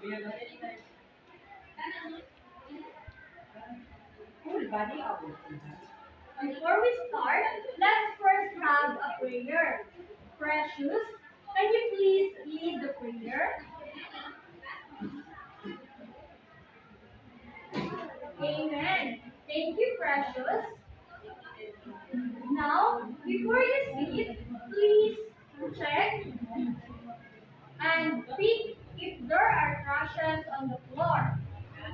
Before we start, let's first have a prayer. Precious, can you please lead the prayer? Amen. Thank you, Precious. Now, before you sit, please check and pick if there are crashes on the floor.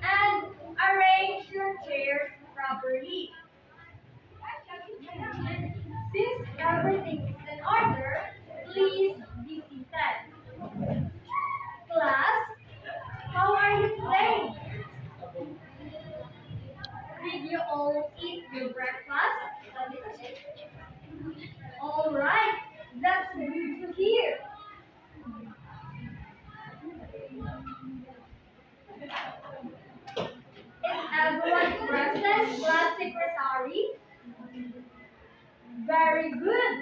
And arrange your chairs properly. Since everything is in order, please be seated. Class, how are you today? Did you all eat your breakfast? All right, that's good to hear. Is everyone present, class secretary? Very good.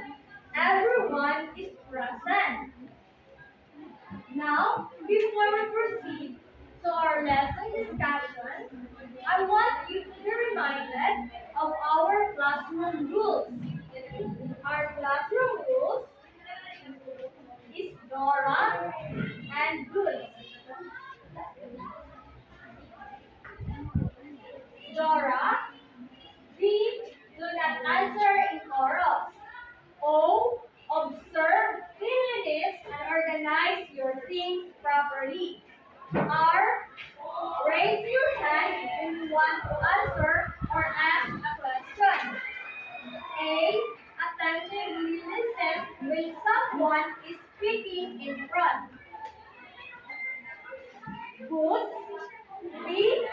Everyone is present. Now, before we proceed to our lesson discussion, I want you to be reminded of our classroom rules. Our classroom rules is Dora and Good. Dora, B, do not answer in chorus. O, observe cleanliness and organize your things properly. R, raise your hand when you want to answer or ask a question. A, attentively listen when someone is speaking in front. Good. B,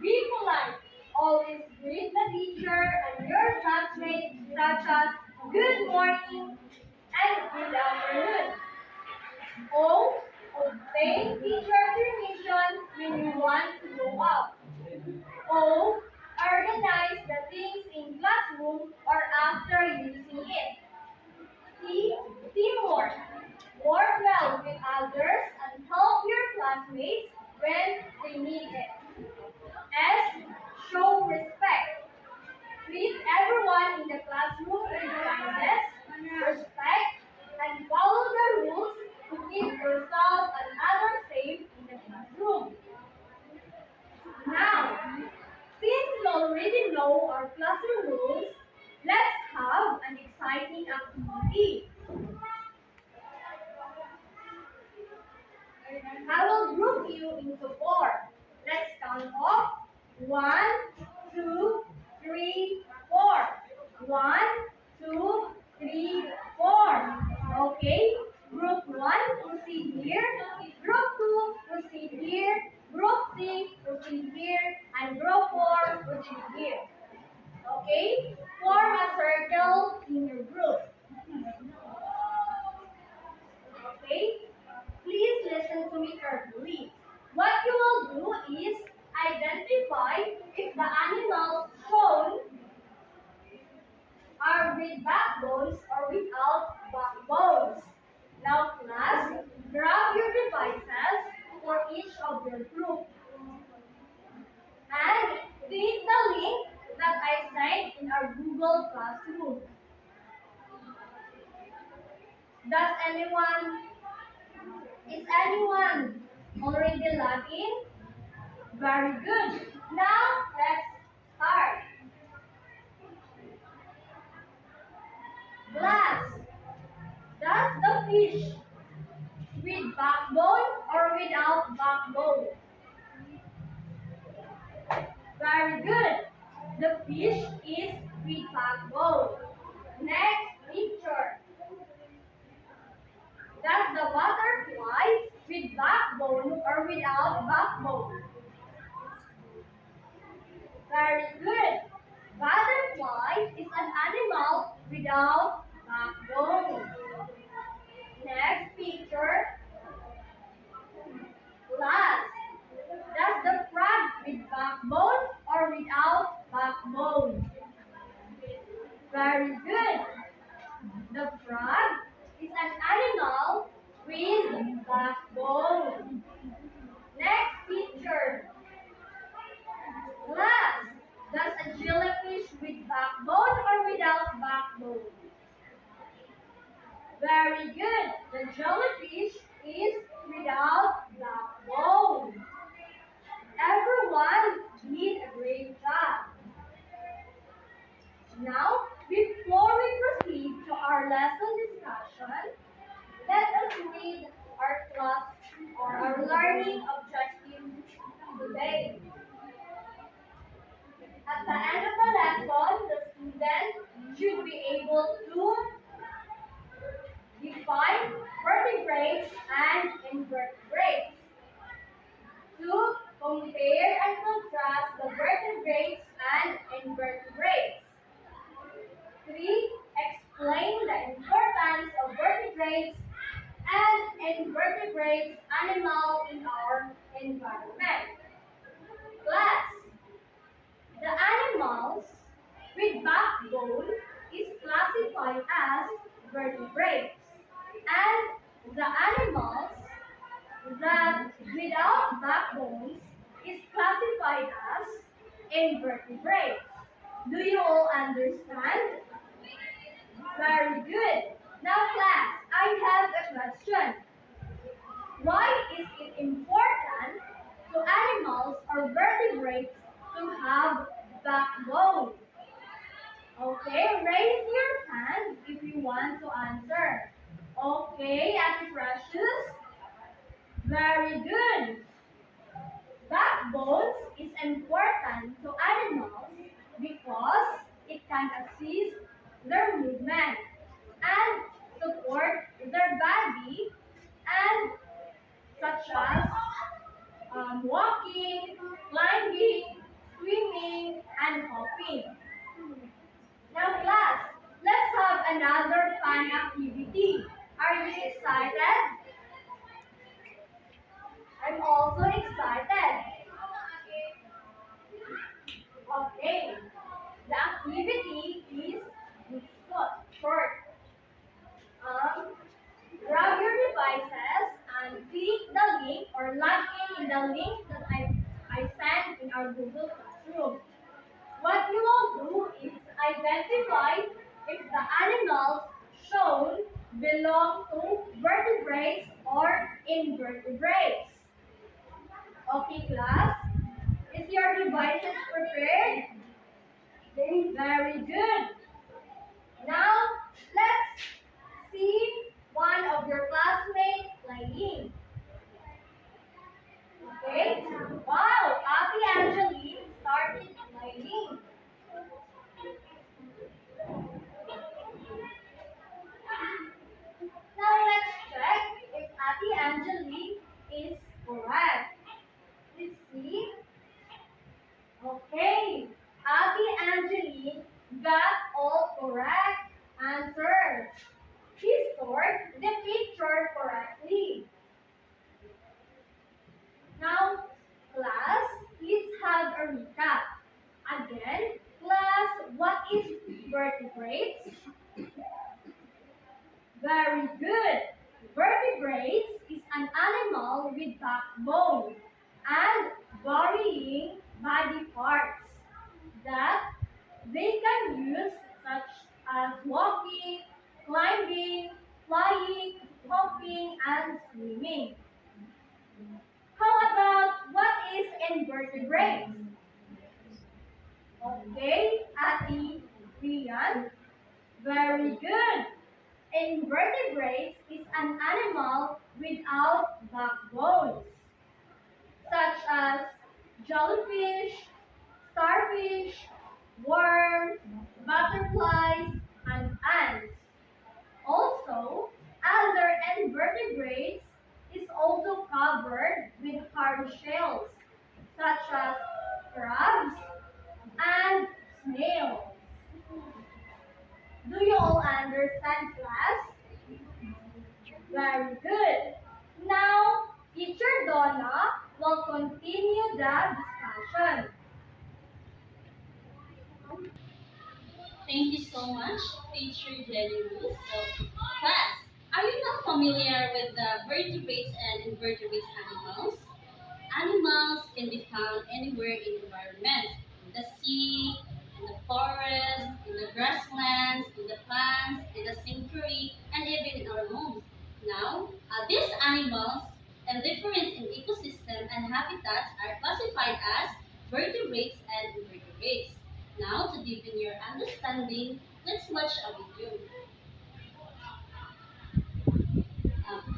be polite. Always greet the teacher and your classmates such as good morning and good afternoon. O, obtain teacher permission when you want to go out. O, organize the things in classroom or after using it. T, teamwork. Work well with others and help your classmates when they need it. S, show respect. Treat everyone in the classroom with kindness, respect, and follow the rules to keep yourself and others safe in the classroom. Now, since you already know our classroom rules, let's have an exciting activity. I will group you into four. Let's count off. 1, 2, 3, 4. 1, 2, 3, 4. Okay. Group 1, proceed here. Group 2, proceed here. Group 3, proceed here. And group 4, proceed here. Okay. Form a circle in your group. Okay. Please listen to me carefully. What you will do is identify if the animals shown are with backbones or without backbones. Now class, grab your devices for each of your group and click the link that I sent in our Google Classroom. Is anyone already logged in? Very good. Now let's start. Glass. Does the fish with backbone or without backbone? Very good. The fish is with backbone. Next picture. Does the butterfly with backbone or without backbone? Very good. Butterfly is an animal without backbone. Next picture. Last. Does the frog with backbone or without backbone? Very good. The frog is an animal with backbone. Next read our class or our learning objectives today. At the end of the lesson, the student should be able to define vertebrates and invertebrates, to compare and contrast the vertebrates and invertebrates, 3. Explain the importance of vertebrates and invertebrates animal in our environment. Class, the animals with backbone is classified as vertebrates, and the animals that without backbones is classified as invertebrates. Do you all understand? Very good. Now class, I have a question. Why is it important to animals or vertebrates to have backbone? Okay, raise your hand if you want to answer. Okay, Ate Precious. Very good. Backbones is important to animals because it can assist their movement and support their body and such as walking, climbing, swimming, and hopping. Now class, let's have another fun activity. Are you excited? I'm also excited. Okay, the activity is this short. Um, Grab your devices and click the link or log in the link that I sent in our Google Classroom. What you will do is identify if the animals shown belong to vertebrates or invertebrates. Okay, class? Is your devices prepared? Very good. Now, let's see one of your classmates playing. Okay? Wow, Ate Angeline started playing. Now let's check if Ate Angeline is correct. Let's see. Okay. Ate Angeline got all correct answers. She scored the picture correctly. Now, class, let's have a recap. Again, class, what is vertebrates? Very good. Vertebrates is an animal with backbone and varying body parts that they can use such as walking, climbing, flying, hopping, and swimming. How about what is invertebrates? Okay, Ati Rian. Very good. Invertebrates is an animal without backbones, such as jellyfish, starfish, worms, butterflies, and ants. Also, other invertebrates is also covered with hard shells, such as crabs and snails. Do you all understand, class? Very good. Now, Teacher Donna will continue the discussion. Thank you so much, teacher Jenny Luz. So, class, are you not familiar with the vertebrates and invertebrates animals? Animals can be found anywhere in the environment, in the sea, in the forest, in the grasslands, in the plants, in the sanctuary, and even in our homes. Now, these animals and different in ecosystem and habitats are classified as vertebrates and invertebrates. Now, to deepen your understanding, let's watch a video.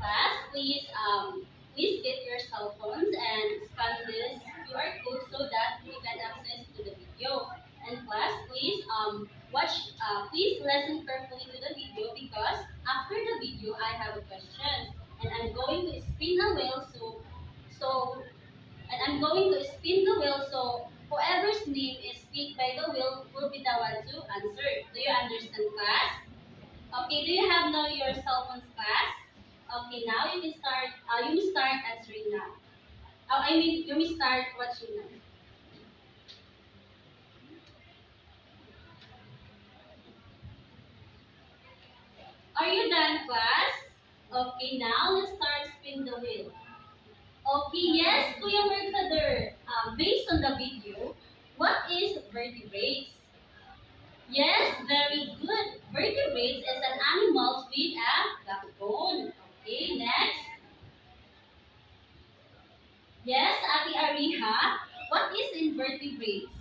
Class, please get your cell phones and scan this QR code so that we can access to the video. And class, please listen carefully to the video because after the video I have a question and I'm going to spin a wheel so and I'm going to spin the wheel so whoever's name is picked by the wheel will be the one to answer. Do you understand, class? Okay, do you have now your cell phones, class? Okay, now you can start. You may start answering now. You may start watching now. Are you done, class? Okay, now let's start spin the wheel. Okay, yes, Kuya Mercader. Based on the video, what is vertebrates? Yes, very good. Vertebrates is an animal with a backbone. Okay, next. Yes, Ate Ariha. What is invertebrates?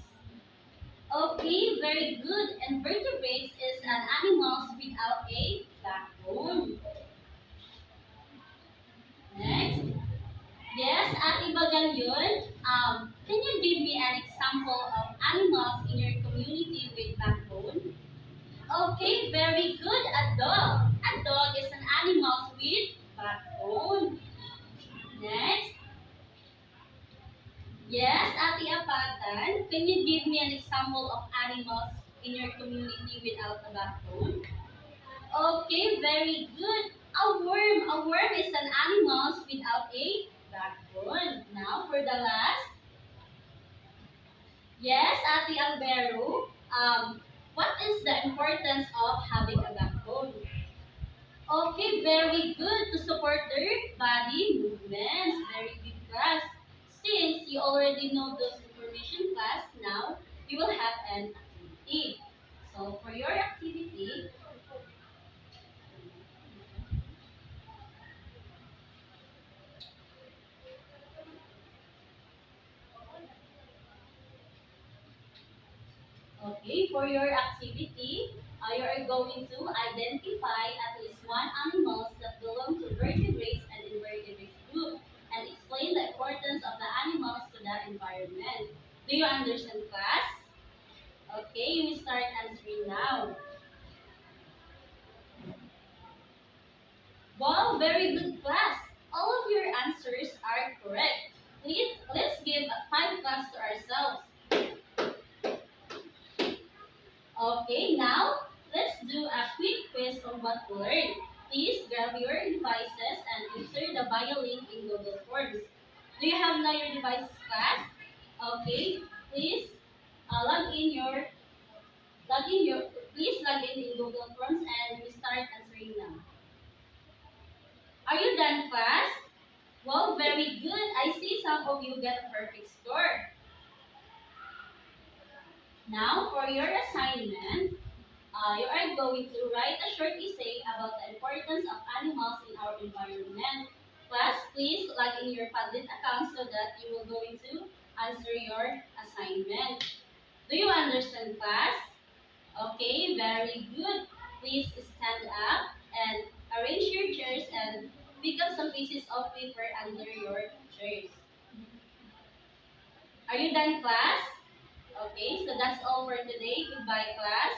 Okay, very good. Invertebrates is an animal without a backbone. Next. Yes, Ate Bagalyon. Can you give me an example of animals in your community with backbone? Okay, very good. A dog. A dog is an animal with backbone. Next. Yes, Ate Apatan. Can you give me an example of animals in your community without a backbone? Okay, very good. A worm. A worm is an animal without a backbone. Now for the last. Yes, Ate Albero. What is the importance of having a backbone? Okay, very good to support their body movements. Very good, class. Since you already know those information, class, now you will have an activity. So for your activity, okay, for your activity, you are going to identify at least one animals that belong to vertebrates and invertebrates group and explain the importance of the animals to the environment. Do you understand, class? Okay, you will start answering now. Wow, very good, class. All of your answers are correct. Let's give a 5 class to ourselves. Okay, now let's do a quick quiz on what we learned. Please grab your devices and insert the bio link in Google Forms. Do you have now your devices, class? Okay, please log in your log in your please log in Google Forms and we start answering now. Are you done, class? Well, very good. I see some of you get a perfect score. Now, for your assignment, you are going to write a short essay about the importance of animals in our environment. Class, please log in your Padlet account so that you will going to answer your assignment. Do you understand, class? Okay, very good. Please stand up and arrange your chairs and pick up some pieces of paper under your chairs. Are you done, class? Okay, so that's all for today. Goodbye, class.